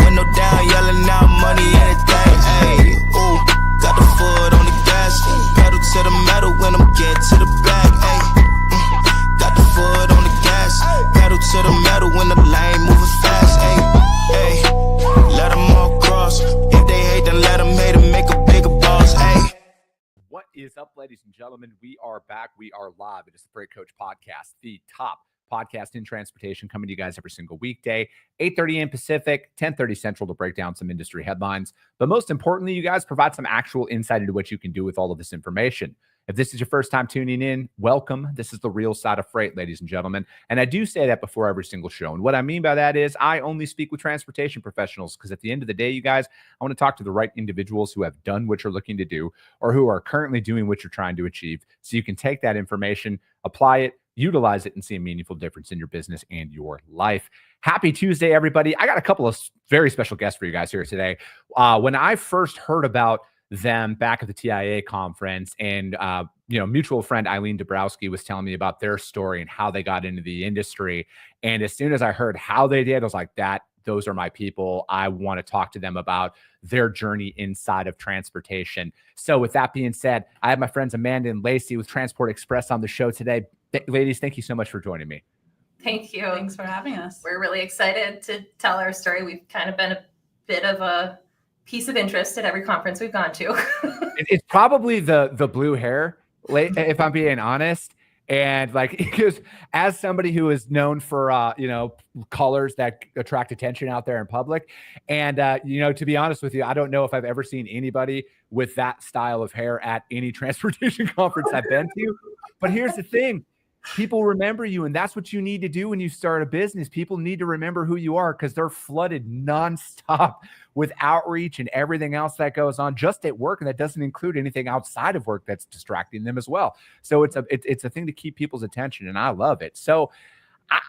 Window down, yelling out money, anything, ayy. Ooh, got the foot on the gas, pedal to the metal when I'm getting to the back, ayy. Got the foot on the gas, pedal to the metal when the lane moving fast, ayy. Ayy, let them all cross. If they hate, then let them hate and make a bigger boss, ayy. What is up, ladies and gentlemen? We are back. We are live. It is the Freight Coach Podcast, the top podcast in transportation, coming to you guys every single weekday, 8:30 a.m. Pacific, 10:30 Central, to break down some industry headlines. But most importantly, you guys provide some actual insight into what you can do with all of this information. If this is your first time tuning in, welcome. This is the real side of freight, ladies and gentlemen. And I do say that before every single show. And what I mean by that is I only speak with transportation professionals, because at the end of the day, you guys, I want to talk to the right individuals who have done what you're looking to do or who are currently doing what you're trying to achieve, so you can take that information, apply it, utilize it, and see a meaningful difference in your business and your life. Happy Tuesday, everybody. I got a couple of very special guests for you guys here today. When I first heard about them back at the TIA conference, and mutual friend Eileen Dabrowski was telling me about their story and how they got into the industry. And as soon as I heard how they did, I was like, those are my people. I want to talk to them about their journey inside of transportation. So with that being said, I have my friends Amanda and Lacey with Transport Express on the show today. Ladies, thank you so much for joining me. Thank you. Thanks for having us. We're really excited to tell our story. We've kind of been a bit of a piece of interest at every conference we've gone to. It's probably the blue hair, if I'm being honest. And like, because as somebody who is known for, colors that attract attention out there in public. And, to be honest with you, I don't know if I've ever seen anybody with that style of hair at any transportation conference I've been to. But here's the thing. People remember you, and that's what you need to do when you start a business. People need to remember who you are, because they're flooded nonstop with outreach and everything else that goes on just at work, and that doesn't include anything outside of work that's distracting them as well. So it's a thing to keep people's attention, and I love it. So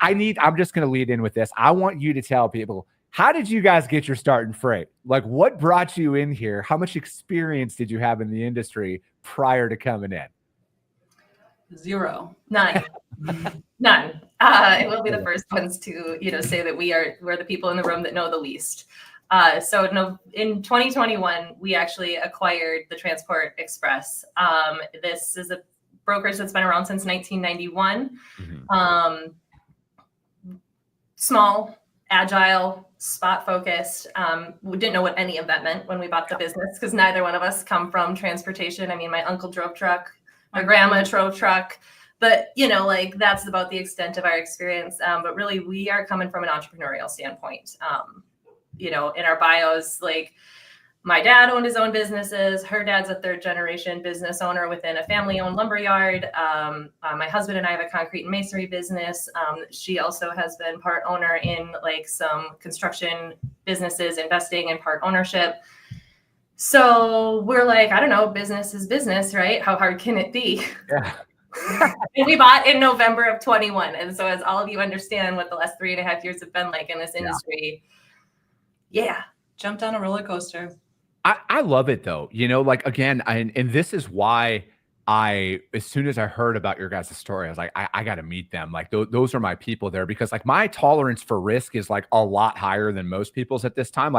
I'm just going to lead in with this. I want you to tell people, how did you guys get your start in freight? Like, what brought you in here? How much experience did you have in the industry prior to coming in? Zero. None. And we'll be the first ones to, say that we're the people in the room that know the least. So in 2021, we actually acquired the Transport Express. This is a brokerage that's been around since 1991. Small, agile, spot focused. We didn't know what any of that meant when we bought the business, because neither one of us come from transportation. I mean, my uncle drove truck. My grandma drove truck, but that's about the extent of our experience. But really, we are coming from an entrepreneurial standpoint. In our bios, like, my dad owned his own businesses. Her dad's a third generation business owner within a family owned lumber yard. My husband and I have a concrete and masonry business. She also has been part owner in some construction businesses, investing in part ownership. So we're like, I don't know, business is business, right? How hard can it be? Yeah. And we bought in November of 21. And so as all of you understand what the last 3.5 years have been like in this industry, jumped on a roller coaster. I love it though. Again, and this is why as soon as I heard about your guys' story, I was like, I got to meet them. Like, those are my people there, because my tolerance for risk is a lot higher than most people's at this time.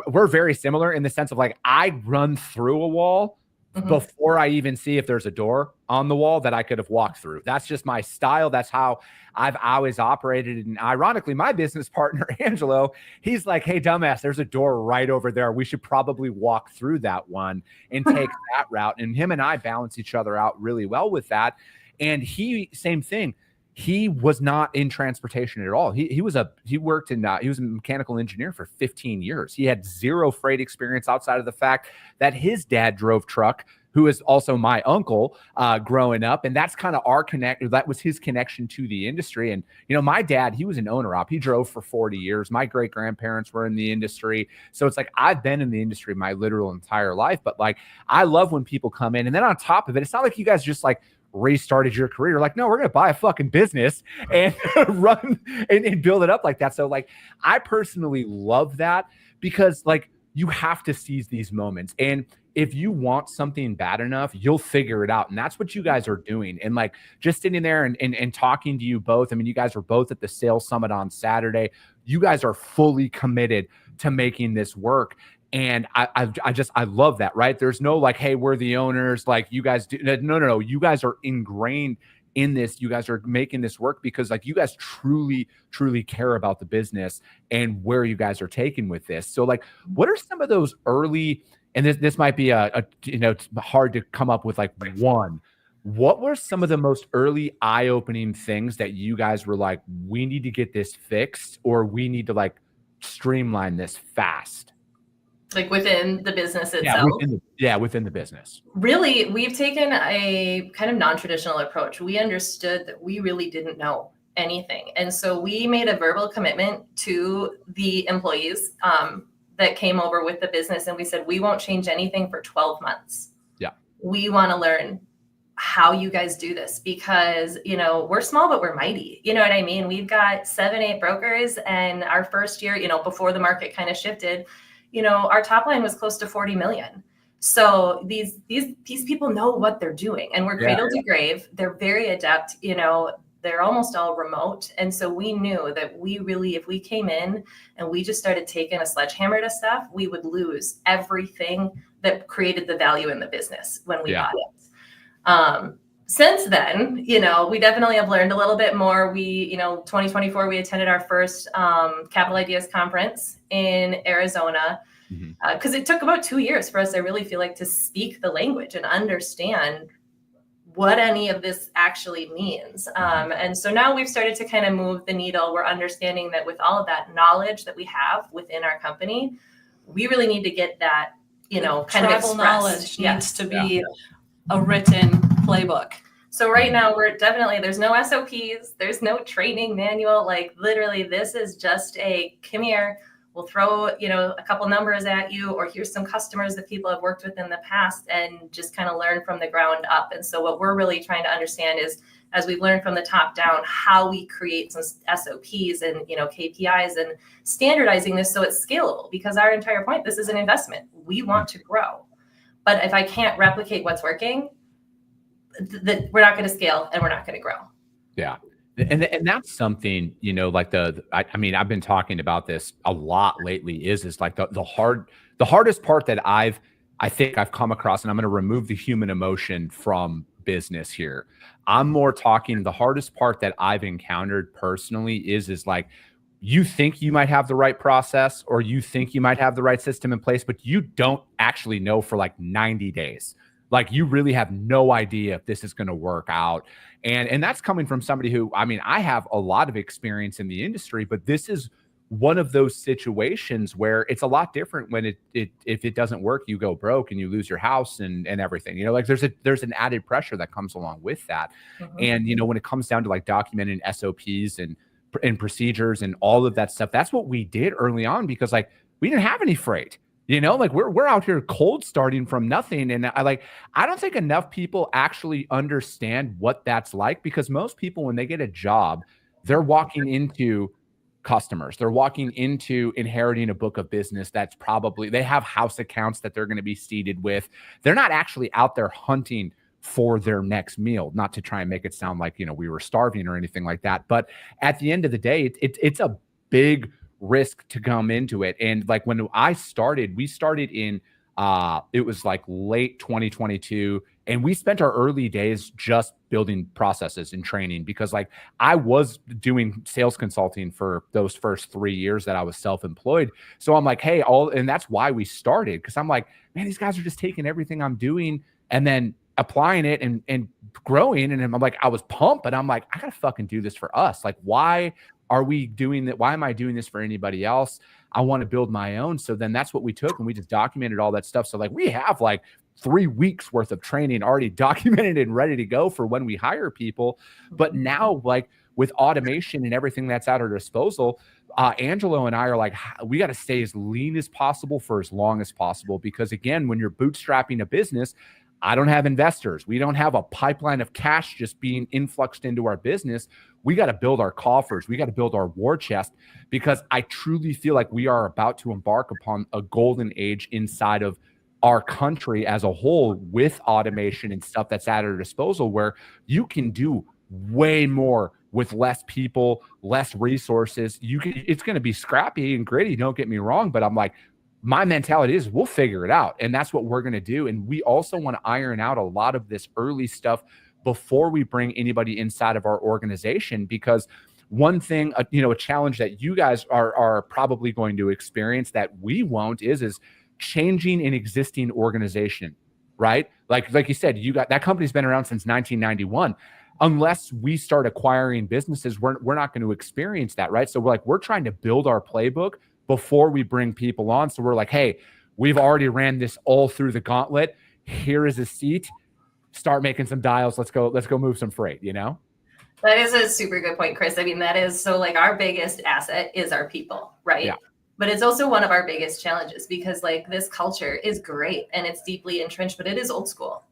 We're very similar in the sense of I run through a wall before I even see if there's a door on the wall that I could have walked through. That's just my style. That's how I've always operated. And ironically, my business partner, Angelo, he's like, hey, dumbass, there's a door right over there. We should probably walk through that one and take that route. And him and I balance each other out really well with that. And same thing. He was not in transportation at all. He was a mechanical engineer for 15 years. He had zero freight experience outside of the fact that his dad drove truck, who is also my uncle growing up. And that's kind of that was his connection to the industry. And, my dad, he was an owner op. He drove for 40 years. My great grandparents were in the industry. So it's I've been in the industry my literal entire life. But I love when people come in. And then on top of it, it's not like you guys just restarted your career. No, we're going to buy a fucking business and run and build it up like that. So I personally love that, because you have to seize these moments. And if you want something bad enough, you'll figure it out. And that's what you guys are doing. And just sitting there and talking to you both. I mean, you guys were both at the sales summit on Saturday. you guys are fully committed to making this work. And I love that, right? There's no like, hey, we're the owners, like you guys do. No. You guys are ingrained in this. You guys are making this work because like you guys truly care about the business and where you guys are taking with this. So like, what are some of those early, and this might be it's hard to come up with like one. What were some of the most early eye-opening things that you guys were like, we need to get this fixed, or we need to like streamline this fast? Like within the business itself? Within the business. Really, we've taken a kind of non-traditional approach. We understood that we really didn't know anything. And so we made a verbal commitment to the employees that came over with the business. And we said, we won't change anything for 12 months. Yeah. We want to learn how you guys do this because, we're small, but we're mighty. You know what I mean? We've got 7-8 brokers, and our first year, before the market kind of shifted, our top line was close to 40 million. So these people know what they're doing, and we're cradle to grave. They're very adept, they're almost all remote. And so we knew that if we came in and we just started taking a sledgehammer to stuff, we would lose everything that created the value in the business when we bought it. Since then, we definitely have learned a little bit more. 2024, we attended our first Capital Ideas Conference in Arizona because it took about 2 years for us, I really feel like, to speak the language and understand what any of this actually means. And so now we've started to kind of move the needle. We're understanding that with all of that knowledge that we have within our company, we really need to get that, kind of expressed. Knowledge needs to be a written playbook. So right now there's no SOPs, there's no training manual. Like literally this is just come here, we'll throw, a couple numbers at you, or here's some customers that people have worked with in the past, and just kind of learn from the ground up. And so what we're really trying to understand is, as we've learned from the top down, how we create some SOPs and, KPIs and standardizing this so it's scalable, because our entire point, this is an investment. We want to grow. But if I can't replicate what's working, we're not going to scale and we're not going to grow. Yeah. And that's something, I've been talking about this a lot lately is like the hardest part that I think I've come across, and I'm going to remove the human emotion from business here. I'm more talking the hardest part that I've encountered personally is like, you think you might have the right process, or you think you might have the right system in place, but you don't actually know for like 90 days. Like you really have no idea if this is going to work out. And that's coming from somebody who, I have a lot of experience in the industry, but this is one of those situations where it's a lot different when if it doesn't work, you go broke and you lose your house and everything, like there's an added pressure that comes along with that. And, when it comes down to like documenting SOPs and procedures and all of that stuff, that's what we did early on, because like we didn't have any freight. Like we're out here cold starting from nothing. And I don't think enough people actually understand what that's like, because most people, when they get a job, they're walking into customers. They're walking into inheriting a book of business that's probably, they have house accounts that they're going to be seated with. They're not actually out there hunting for their next meal, not to try and make it sound like, we were starving or anything like that. But at the end of the day, it's a big risk to come into it. And like when we started in it was like late 2022, and we spent our early days just building processes and training, because like I was doing sales consulting for those first 3 years that I was self-employed. So I'm like, hey, and that's why we started, because I'm like, man, these guys are just taking everything I'm doing and then applying it and growing. And I'm like, I was pumped, but I'm like, I gotta fucking do this for us. Like, why are we doing that? Why am I doing this for anybody else? I want to build my own. So then that's what we took, and we just documented all that stuff. So like we have like 3 weeks worth of training already documented and ready to go for when we hire people. But now, like with automation and everything that's at our disposal, Angelo and I are like, we got to stay as lean as possible for as long as possible. Because again, when you're bootstrapping a business, I don't have investors. We don't have a pipeline of cash just being influxed into our business. We got to build our coffers. We got to build our war chest, because I truly feel like we are about to embark upon a golden age inside of our country as a whole, with automation and stuff that's at our disposal, where you can do way more with less people, less resources. It's going to be scrappy and gritty. Don't get me wrong, but I'm like, my mentality is we'll figure it out. And that's what we're going to do. And we also want to iron out a lot of this early stuff before we bring anybody inside of our organization, because one thing, a challenge that you guys are probably going to experience that we won't is changing an existing organization, right? Like you said, that company's been around since 1991. Unless we start acquiring businesses, we're not going to experience that, right? So we're trying to build our playbook before we bring people on. So we're like, hey, we've already ran this all through the gauntlet. Here is a seat. Start making some dials. Let's go move some freight, That is a super good point, Chris. I mean, that is so our biggest asset is our people, right? Yeah. But it's also one of our biggest challenges because this culture is great and it's deeply entrenched, but it is old school.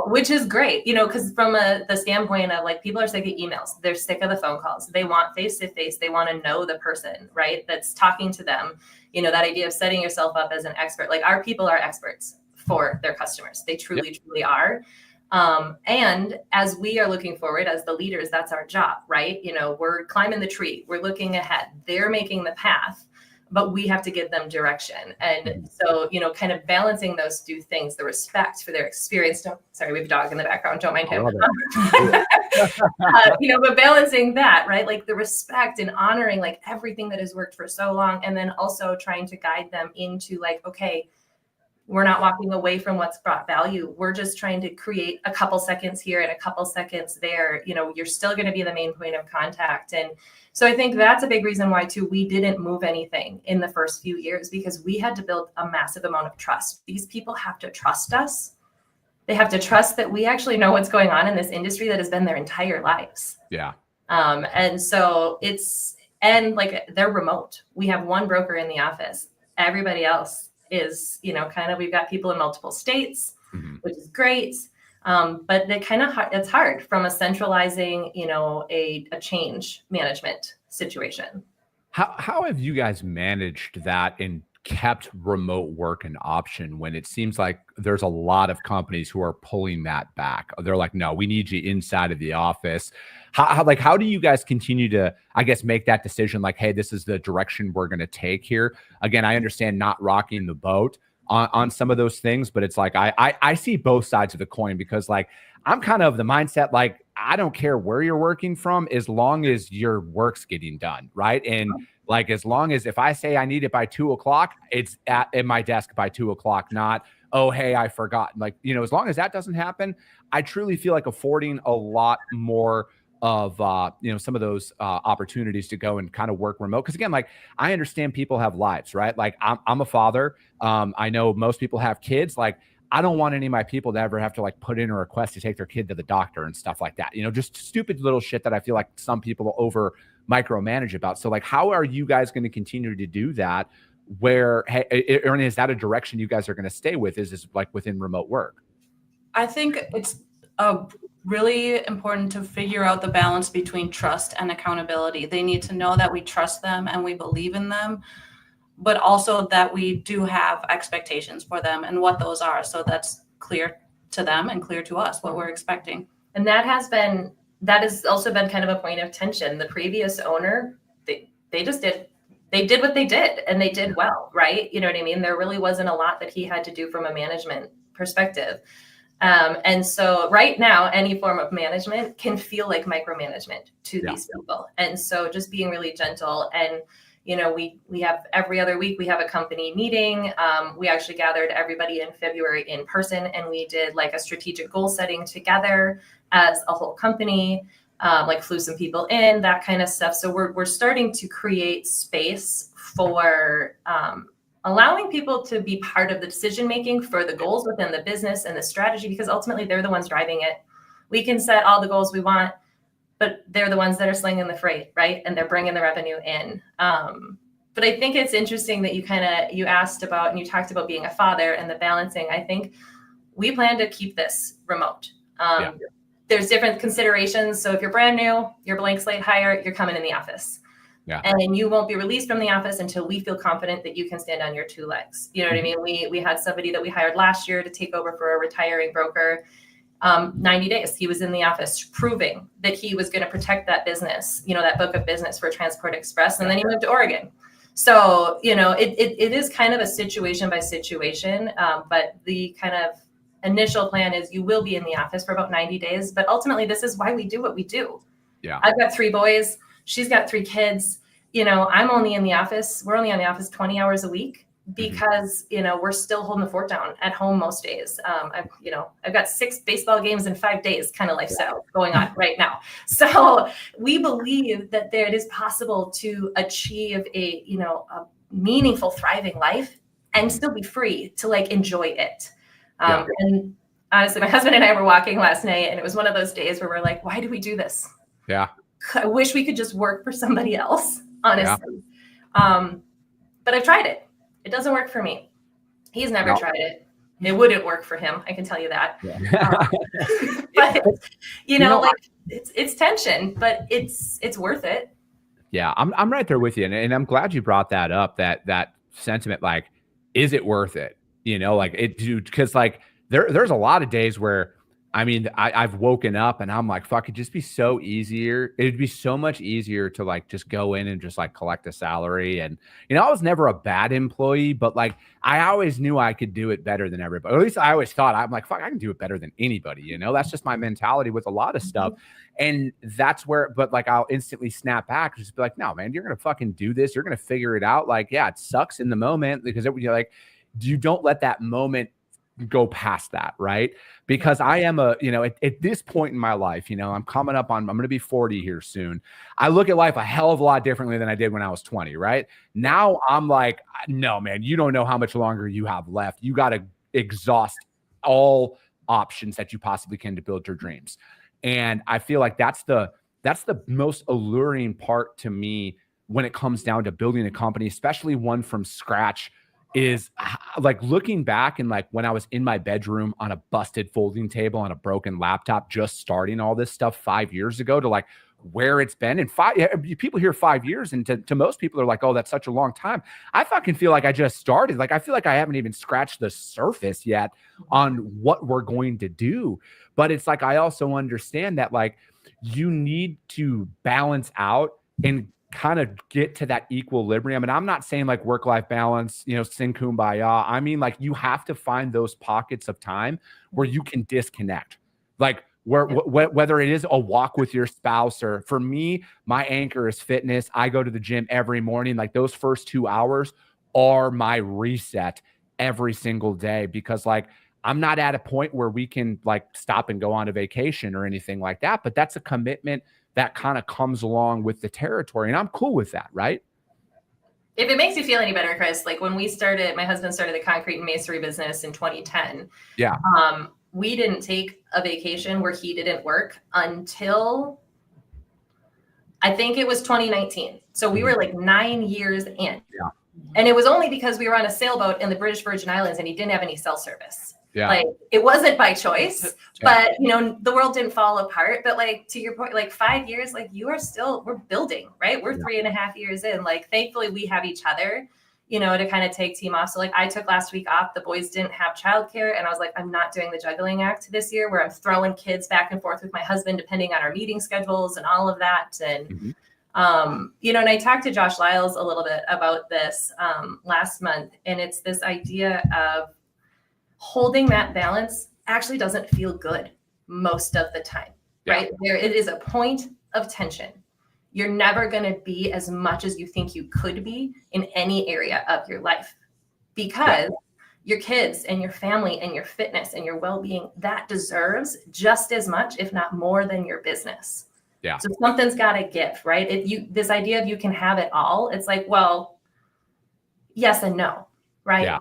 Which is great, because from the standpoint of people are sick of emails. They're sick of the phone calls. They want face-to-face. They want to know the person, right, that's talking to them. That idea of setting yourself up as an expert. Our people are experts for their customers. They truly are. And as we are looking forward as the leaders, that's our job, right? We're climbing the tree. We're looking ahead. They're making the path. But we have to give them direction. And so, kind of balancing those two things, the respect for their experience. Sorry, we have a dog in the background. Don't mind him. But balancing that, right? The respect and honoring everything that has worked for so long. And then also trying to guide them into okay, we're not walking away from what's brought value. We're just trying to create a couple seconds here and a couple seconds there. You're still going to be the main point of contact. And so I think that's a big reason why too, we didn't move anything in the first few years because we had to build a massive amount of trust. These people have to trust us. They have to trust that we actually know what's going on in this industry that has been their entire lives. Yeah. And so they're remote. We have one broker in the office. Everybody else is, we've got people in multiple states, which is great. But it's hard from a centralizing, a change management situation. How have you guys managed that and kept remote work an option when it seems like there's a lot of companies who are pulling that back? They're like, no, we need you inside of the office. How do you guys continue to, make that decision? Hey, this is the direction we're going to take here. Again, I understand not rocking the boat on some of those things, but it's I see both sides of the coin because I'm kind of the mindset, I don't care where you're working from as long as your work's getting done. Right. And as long as if I say I need it by 2:00, it's at my desk by 2:00, not, oh, hey, I forgot. As long as that doesn't happen, I truly feel affording a lot more of, some of those opportunities to go and kind of work remote. Cause again, I understand people have lives, right? I'm a father. I know most people have kids. I don't want any of my people to ever have to put in a request to take their kid to the doctor and stuff like that. Just stupid little shit that I feel some people over micromanage about. So how are you guys going to continue to do that where, hey, is that a direction you guys are going to stay with? Is within remote work? I think it's really important to figure out the balance between trust and accountability. They need to know that we trust them and we believe in them, but also that we do have expectations for them and what those are. So that's clear to them and clear to us what we're expecting. And that has also been kind of a point of tension. The previous owner, they did what they did and they did well, right? You know what I mean? There really wasn't a lot that he had to do from a management perspective. And so right now, any form of management can feel like micromanagement to these people. And so just being really gentle and, we have every other week, we have a company meeting. We actually gathered everybody in February in person and we did a strategic goal setting together as a whole company, flew some people in, that kind of stuff. So we're starting to create space for, allowing people to be part of the decision-making for the goals within the business and the strategy, because ultimately they're the ones driving it. We can set all the goals we want, but they're the ones that are slinging the freight, right? And they're bringing the revenue in. But I think it's interesting that you asked about, and you talked about being a father and the balancing. I think we plan to keep this remote. There's different considerations. So if you're brand new, you're blank slate hire, you're coming in the office. Yeah. And you won't be released from the office until we feel confident that you can stand on your two legs. You know what I mean? We had somebody that we hired last year to take over for a retiring broker. 90 days. He was in the office proving that he was going to protect that business, that book of business for Transport Express. And then he moved to Oregon. So, it is kind of a situation by situation. But the kind of initial plan is you will be in the office for about 90 days. But ultimately, this is why we do what we do. Yeah. I've got 3 boys. She's got 3 kids. I'm only in the office. We're only in the office 20 hours a week because, we're still holding the fort down at home most days. I've got 6 baseball games in 5 days kind of lifestyle going on right now. So we believe that it is possible to achieve a meaningful, thriving life and still be free to enjoy it. And honestly, my husband and I were walking last night and it was one of those days where we're like, why do we do this? Yeah. I wish we could just work for somebody else, honestly. Yeah. But I've tried it. It doesn't work for me. He's never tried it. It wouldn't work for him. I can tell you that. Yeah. But it's tension, but it's worth it. Yeah, I'm right there with you, and I'm glad you brought that up. That sentiment, is it worth it? Because there's a lot of days where. I've woken up and I'm like, fuck, it'd just be so easier. It'd be so much easier to just go in and just collect a salary. And, I was never a bad employee, but I always knew I could do it better than everybody. Or at least I always thought I'm like, fuck, I can do it better than anybody. That's just my mentality with a lot of stuff. And that's where, but I'll instantly snap back and just be like, no, man, you're going to fucking do this. You're going to figure it out. Yeah, it sucks in the moment because you don't let that moment go past that, right? Because I am at this point in my life, I'm going to be 40 here soon. I look at life a hell of a lot differently than I did when I was 20, right? Now I'm like, no, man, you don't know how much longer you have left. You got to exhaust all options that you possibly can to build your dreams. And I feel like that's the most alluring part to me when it comes down to building a company, especially one from scratch. Is looking back and when I was in my bedroom on a busted folding table on a broken laptop, just starting all this stuff 5 years ago to where it's been. And people hear 5 years and to most people are like, oh, that's such a long time. I fucking feel like I just started. I feel like I haven't even scratched the surface yet on what we're going to do. But it's I also understand that you need to balance out and kind of get to that equilibrium. And I'm not saying work-life balance, sing kumbaya. I mean, you have to find those pockets of time where you can disconnect, whether it is a walk with your spouse or for me, my anchor is fitness. I go to the gym every morning. Those first 2 hours are my reset every single day because I'm not at a point where we can stop and go on a vacation or anything like that, but that's a commitment that kind of comes along with the territory. And I'm cool with that, right? If it makes you feel any better, Chris, when we started, my husband started the concrete and masonry business in 2010. Yeah. We didn't take a vacation where he didn't work until I think it was 2019. So we were 9 years in. Yeah. And it was only because we were on a sailboat in the British Virgin Islands and he didn't have any cell service. Yeah. It wasn't by choice, but the world didn't fall apart. But to your point, 5 years, we're building, right? We're 3.5 years in. Thankfully we have each other, to kind of take team off. So I took last week off. The boys didn't have childcare. And I was I'm not doing the juggling act this year where I'm throwing kids back and forth with my husband, depending on our meeting schedules and all of that. And, and I talked to Josh Lyles a little bit about this last month. And it's this idea of holding that balance actually doesn't feel good most of the time, right? It is a point of tension. You're never going to be as much as you think you could be in any area of your life because your kids and your family and your fitness and your well-being, that deserves just as much, if not more than your business. Yeah. So something's got to give, right? This idea of you can have it all, it's well, yes and no, right? Yeah.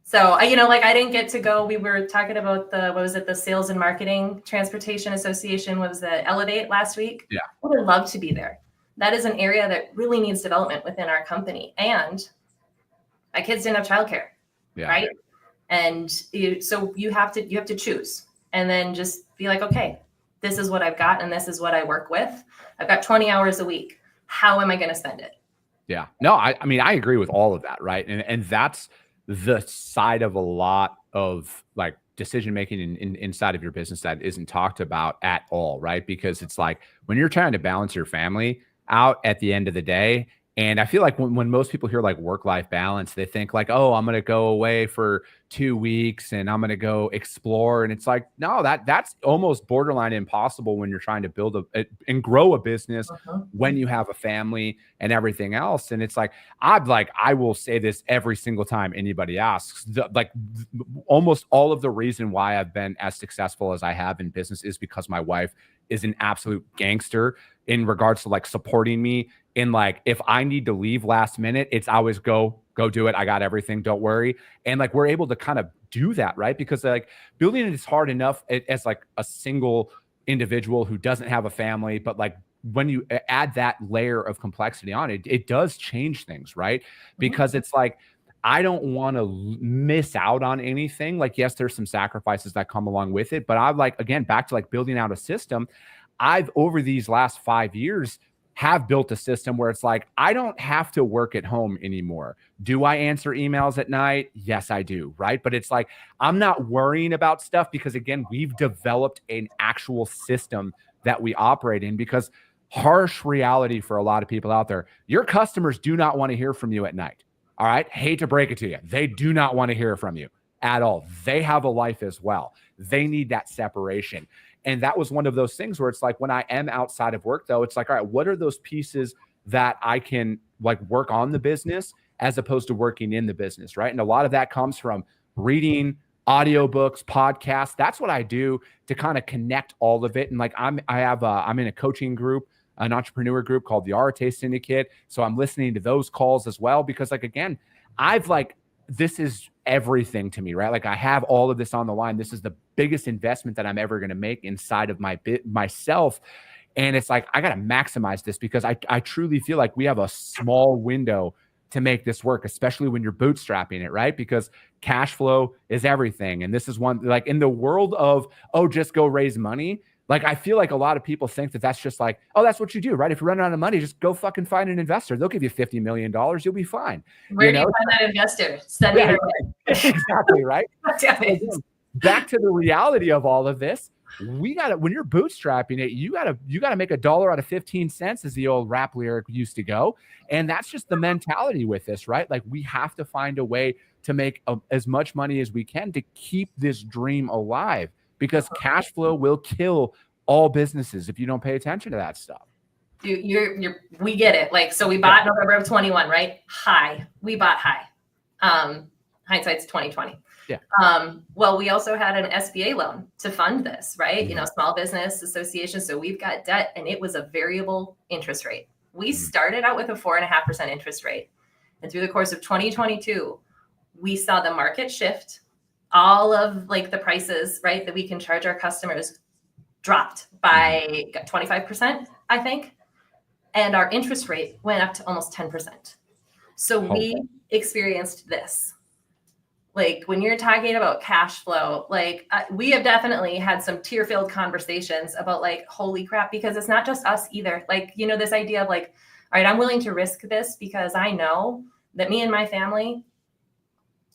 So, I didn't get to go. We were talking about the Sales and Marketing Transportation Association was the Elevate last week. Yeah. I would love to be there. That is an area that really needs development within our company. And my kids didn't have childcare, right? And so you have to choose and then just be okay, this is what I've got and this is what I work with. I've got 20 hours a week. How am I going to spend it? Yeah. No, I agree with all of that, right? And that's the side of a lot of decision making inside of your business that isn't talked about at all, right? Because it's like when you're trying to balance your family out at the end of the day. And I feel like when most people hear like work-life balance, they think like, oh, I'm going to go away for 2 weeks and I'm going to go explore. And it's like, no, that's almost borderline impossible when you're trying to build and grow a business when you have a family and everything else. And it's like, I will say this every single time anybody asks, almost all of the reason why I've been as successful as I have in business is because my wife is an absolute gangster in regards to like supporting me. In like, if I need to leave last minute, it's always go do it. I got everything. Don't worry. And like, we're able to kind of do that, right? Because like building it is hard enough as like a single individual who doesn't have a family, but like when you add that layer of complexity on it, it does change things, right? Because it's like, I don't want to miss out on anything. Like, yes, there's some sacrifices that come along with it, but I'm like, again, back to like building out a system. I've over these last 5 years have built a system where it's like, I don't have to work at home anymore. Do I answer emails at night? Yes, I do. Right. But it's like, I'm not worrying about stuff because again, we've developed an actual system that we operate in because harsh reality for a lot of people out there, your customers do not want to hear from you at night. All right. Hate to break it to you. They do not want to hear from you at all. They have a life as well. They need that separation. And that was one of those things where it's like, when I am outside of work though, it's like, all right, what are those pieces that I can like work on the business as opposed to working in the business, right? And a lot of that comes from reading audiobooks, podcasts. That's what I do to kind of connect all of it. And like, I'm in a coaching group, an entrepreneur group called the Arete Syndicate. So I'm listening to those calls as well, because like, again, this is everything to me, right? Like I have all of this on the line. This is the biggest investment that I'm ever going to make inside of myself. And it's like, I got to maximize this because I truly feel like we have a small window to make this work, especially when you're bootstrapping it, right? Because cash flow is everything. And this is one, like in the world of, oh, just go raise money. Like, I feel like a lot of people think that that's just like, oh, that's what you do, right? If you're running out of money, just go fucking find an investor. They'll give you $50 million. You'll be fine. Where do you find that investor? Send me exactly, right? Back to the reality of all of this. When you're bootstrapping it, you gotta make $1 out of 15 cents, as the old rap lyric used to go. And that's just the mentality with this, right? Like, we have to find a way to make as much money as we can to keep this dream alive, because cash flow will kill all businesses if you don't pay attention to that stuff. Dude, we get it. Like, so we bought November of 21, right? We bought high. Hindsight's 2020. Yeah. Well, we also had an SBA loan to fund this, right? You know, Small Business Association. So we've got debt, and it was a variable interest rate. We started out with a 4.5% interest rate. And through the course of 2022, we saw the market shift. All of like the prices, right, that we can charge our customers dropped by 25%, I think. And our interest rate went up to almost 10%. So we experienced this. Like, when you're talking about cash flow, like we have definitely had some tear-filled conversations about like, holy crap, because it's not just us either. Like, you know, this idea of like, all right, I'm willing to risk this because I know that me and my family,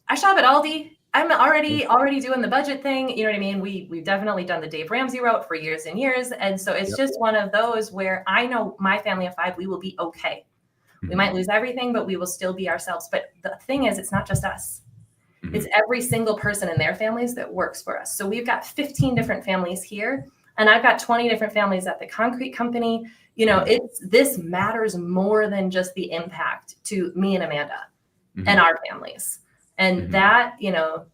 I shop at Aldi. I'm already doing the budget thing. You know what I mean? We've definitely done the Dave Ramsey route for years and years. And so it's just one of those where I know my family of 5, we will be okay. We might lose everything, but we will still be ourselves. But the thing is, it's not just us. It's every single person in their families that works for us. So we've got 15 different families here, and I've got 20 different families at the concrete company. You know, this matters more than just the impact to me and Amanda and our families. And that, you know,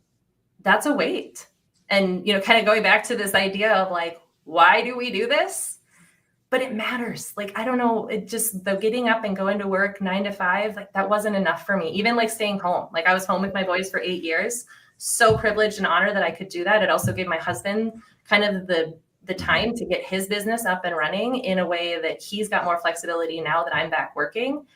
that's a weight. And, you know, kind of going back to this idea of like, why do we do this? But it matters. Like, I don't know, it just, the getting up and going to work 9 to 5, like that wasn't enough for me. Even like staying home, like I was home with my boys for 8 years. So privileged and honored that I could do that. It also gave my husband kind of the time to get his business up and running in a way that he's got more flexibility now that I'm back working.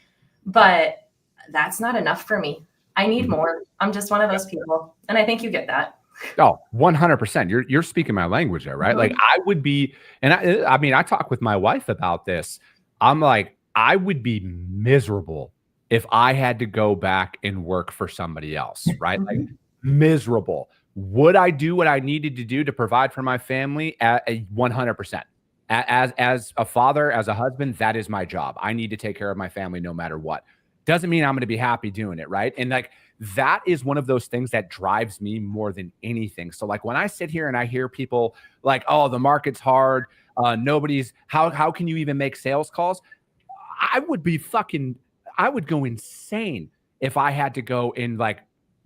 But that's not enough for me. I need more. I'm just one of those people. And I think you get that. Oh, 100%. You're speaking my language there, right? Like, I would be, and I mean, I talk with my wife about this. I'm like, I would be miserable if I had to go back and work for somebody else, right? Like, miserable. Would I do what I needed to do to provide for my family? 100%. As a father, as a husband, that is my job. I need to take care of my family no matter what. Doesn't mean I'm going to be happy doing it, right? And like that is one of those things that drives me more than anything. So like when I sit here and I hear people like, oh, the market's hard, how can you even make sales calls? I would go insane if I had to go and like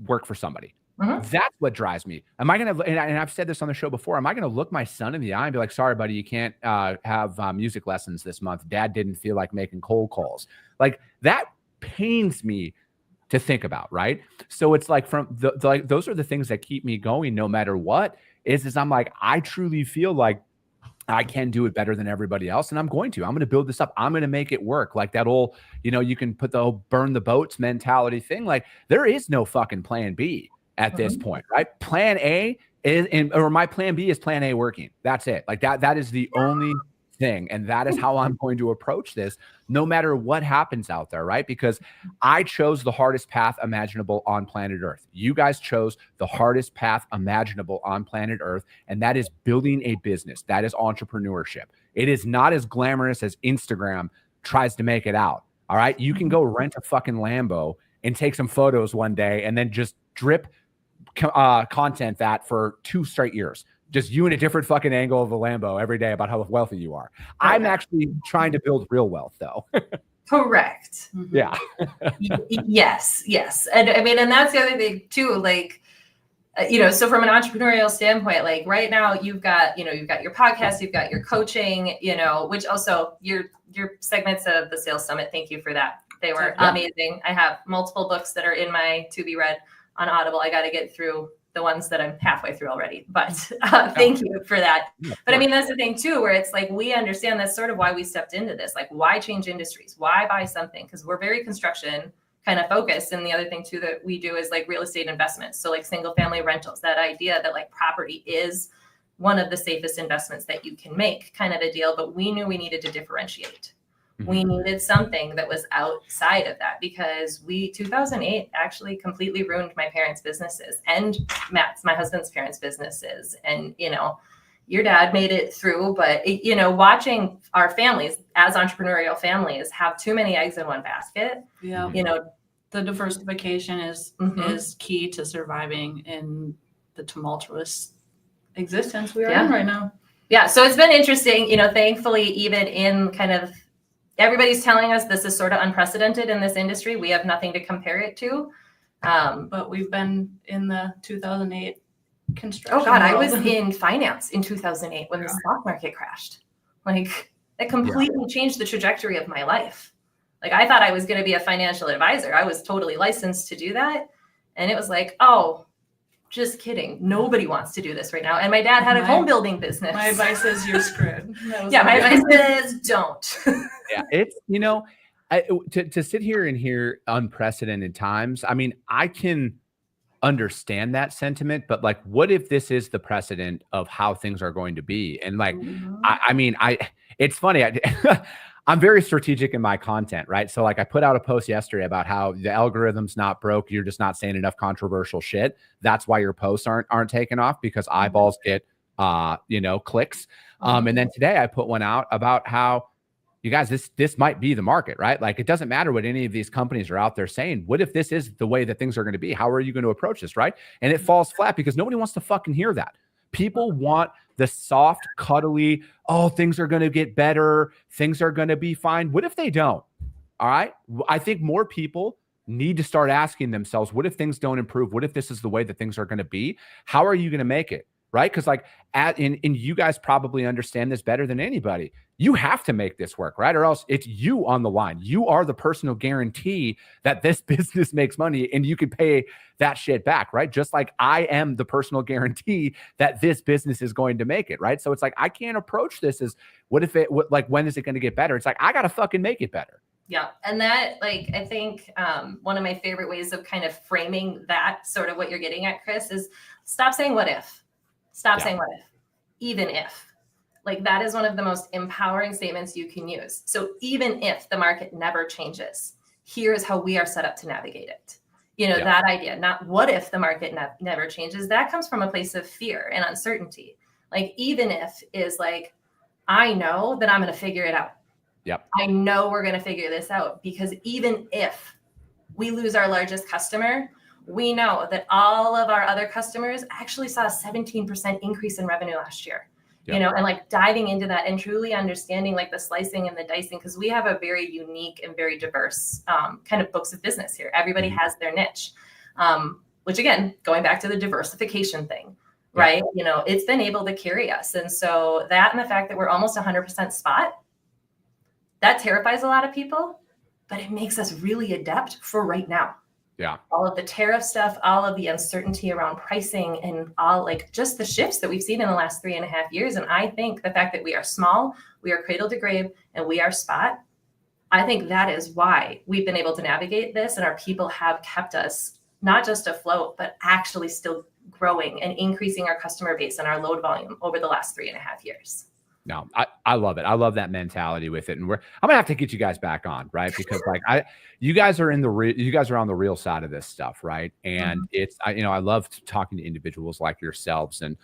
work for somebody. That's what drives me. Am I going to, and I've said this on the show before, am I going to look my son in the eye and be like, sorry, buddy, you can't have music lessons this month. Dad didn't feel like making cold calls. Like that pains me to think about, right? So it's like like those are the things that keep me going no matter what is I'm like, I truly feel like I can do it better than everybody else. And I'm going to build this up. I'm going to make it work. Like that old, you can put the whole burn the boats mentality thing. Like there is no fucking plan B at this point, right? Plan A or my plan B is plan A working. That's it. Like that is the only thing. And that is how I'm going to approach this no matter what happens out there, right? Because I chose the hardest path imaginable on planet Earth. You guys chose the hardest path imaginable on planet Earth. And that is building a business. That is entrepreneurship. It is not as glamorous as Instagram tries to make it out. All right. You can go rent a fucking Lambo and take some photos one day and then just drip content that for 2 straight years. Just you in a different fucking angle of the Lambo every day about how wealthy you are. I'm actually trying to build real wealth though. Correct. Yeah. Yes. And I mean, and that's the other thing too, like, so from an entrepreneurial standpoint, like right now you've got your podcast, you've got your coaching, which also your segments of the Sales Summit. Thank you for that. They were amazing. I have multiple books that are in my to be read on Audible. I got to get through the ones that I'm halfway through already, but thank you for that. But I mean, that's the thing too, where it's like, we understand that's sort of why we stepped into this. Like, why change industries? Why buy something? Because we're very construction kind of focused. And the other thing too, that we do is like real estate investments. So like single family rentals, that idea that like property is one of the safest investments that you can make kind of a deal. But we knew we needed to differentiate. We needed something that was outside of that because 2008 actually completely ruined my parents' businesses and Matt's, my husband's parents' businesses. And, your dad made it through, but, watching our families as entrepreneurial families have too many eggs in one basket. Yeah. The diversification is key to surviving in the tumultuous existence we are in right now. Yeah. So it's been interesting, thankfully, even in kind of, everybody's telling us this is sort of unprecedented in this industry. We have nothing to compare it to. But we've been in the 2008 construction. Oh God, world. I was in finance in 2008 when the stock market crashed. Like it completely changed the trajectory of my life. Like I thought I was going to be a financial advisor. I was totally licensed to do that. And it was like, oh, just kidding. Nobody wants to do this right now. And my dad had a home building business. My advice is you're screwed. My advice is don't. Yeah, it's, to sit here and hear unprecedented times. I mean, I can understand that sentiment, but like, what if this is the precedent of how things are going to be? And like, it's funny. I'm very strategic in my content, right? So like I put out a post yesterday about how the algorithm's not broke. You're just not saying enough controversial shit. That's why your posts aren't taking off because eyeballs get, clicks. And then today I put one out about how, you guys, this might be the market, right? Like it doesn't matter what any of these companies are out there saying. What if this is the way that things are going to be? How are you going to approach this, right? And it falls flat because nobody wants to fucking hear that. People want the soft, cuddly, oh, things are going to get better. Things are going to be fine. What if they don't? All right. I think more people need to start asking themselves, what if things don't improve? What if this is the way that things are going to be? How are you going to make it? Right? Because like and you guys probably understand this better than anybody. You have to make this work, right? Or else it's you on the line. You are the personal guarantee that this business makes money and you can pay that shit back, right? Just like I am the personal guarantee that this business is going to make it, right? So it's like, I can't approach this as when is it going to get better? It's like, I got to fucking make it better. Yeah. And that, like, I think one of my favorite ways of kind of framing that sort of what you're getting at, Chris, is stop saying what if. Stop saying what if, even if. Like that is one of the most empowering statements you can use. So even if the market never changes, here's how we are set up to navigate it. You know, Yeah. that idea, not what if the market never changes. That comes from a place of fear and uncertainty. Like, even if is like, I know that I'm going to figure it out. Yep. I know we're going to figure this out, because even if we lose our largest customer, we know that all of our other customers actually saw a 17% increase in revenue last year. Yep. You know, and like diving into that and truly understanding like the slicing and the dicing, because we have a very unique and very diverse kind of books of business here. Everybody has their niche, which again, going back to the diversification thing, right? You know, it's been able to carry us. And so that, and the fact that we're almost 100% spot, that terrifies a lot of people, but it makes us really adept for right now. Yeah. All of the tariff stuff, all of the uncertainty around pricing, and all like just the shifts that we've seen in the last 3.5 years. And I think the fact that we are small, we are cradle to grave, and we are spot, I think that is why we've been able to navigate this, and our people have kept us not just afloat, but actually still growing and increasing our customer base and our load volume over the last 3.5 years. No, I love it. I love that mentality with it. And I'm gonna have to get you guys back on, right? Because like you guys are on the real side of this stuff, right? And it's, I love talking to individuals like yourselves and,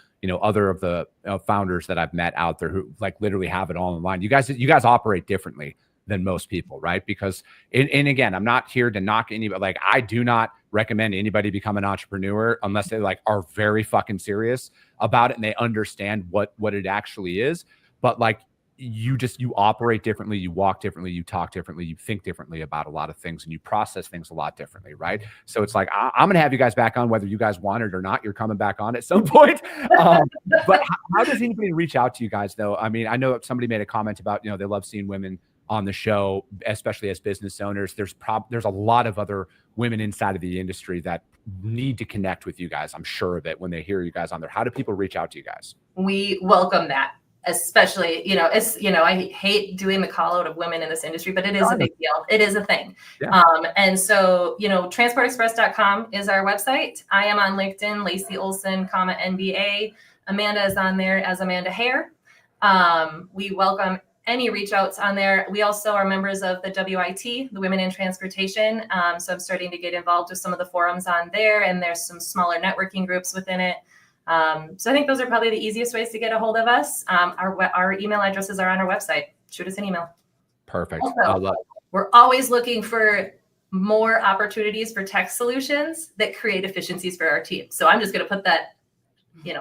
other of the founders that I've met out there who like literally have it all in line. You guys operate differently than most people, right? Because, and again, I'm not here to knock anybody. Like, I do not recommend anybody become an entrepreneur unless they like are very fucking serious about it and they understand what it actually is. But like, you operate differently, you walk differently, you talk differently, you think differently about a lot of things, and you process things a lot differently, right? So it's like, I'm going to have you guys back on, whether you guys want it or not. You're coming back on at some point. But how does anybody reach out to you guys, though? I mean, I know somebody made a comment about, they love seeing women on the show, especially as business owners. There's a lot of other women inside of the industry that need to connect with you guys. I'm sure of it when they hear you guys on there. How do people reach out to you guys? We welcome that. Especially, I hate doing the call out of women in this industry, but it is a big deal. It is a thing. Yeah. And so, transportexpress.com is our website. I am on LinkedIn, Lacey Olson, NBA. Amanda is on there as Amanda Haire. We welcome any reach outs on there. We also are members of the WIT, the Women in Transportation. So I'm starting to get involved with some of the forums on there, and there's some smaller networking groups within it. So I think those are probably the easiest ways to get a hold of us. Our email addresses are on our website. Shoot us an email. Perfect. Also, I love it. We're always looking for more opportunities for tech solutions that create efficiencies for our team. So I'm just going to put that,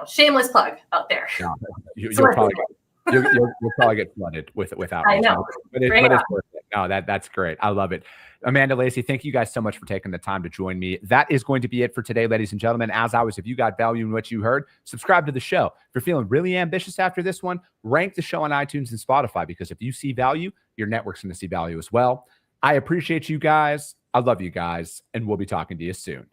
shameless plug out there. No, you'll probably get flooded without. I know. But it's worth it. No, that's great. I love it. Amanda, Lacey, thank you guys so much for taking the time to join me. That is going to be it for today, ladies and gentlemen. As always, if you got value in what you heard, subscribe to the show. If you're feeling really ambitious after this one, rank the show on iTunes and Spotify, because if you see value, your network's going to see value as well. I appreciate you guys. I love you guys, and we'll be talking to you soon.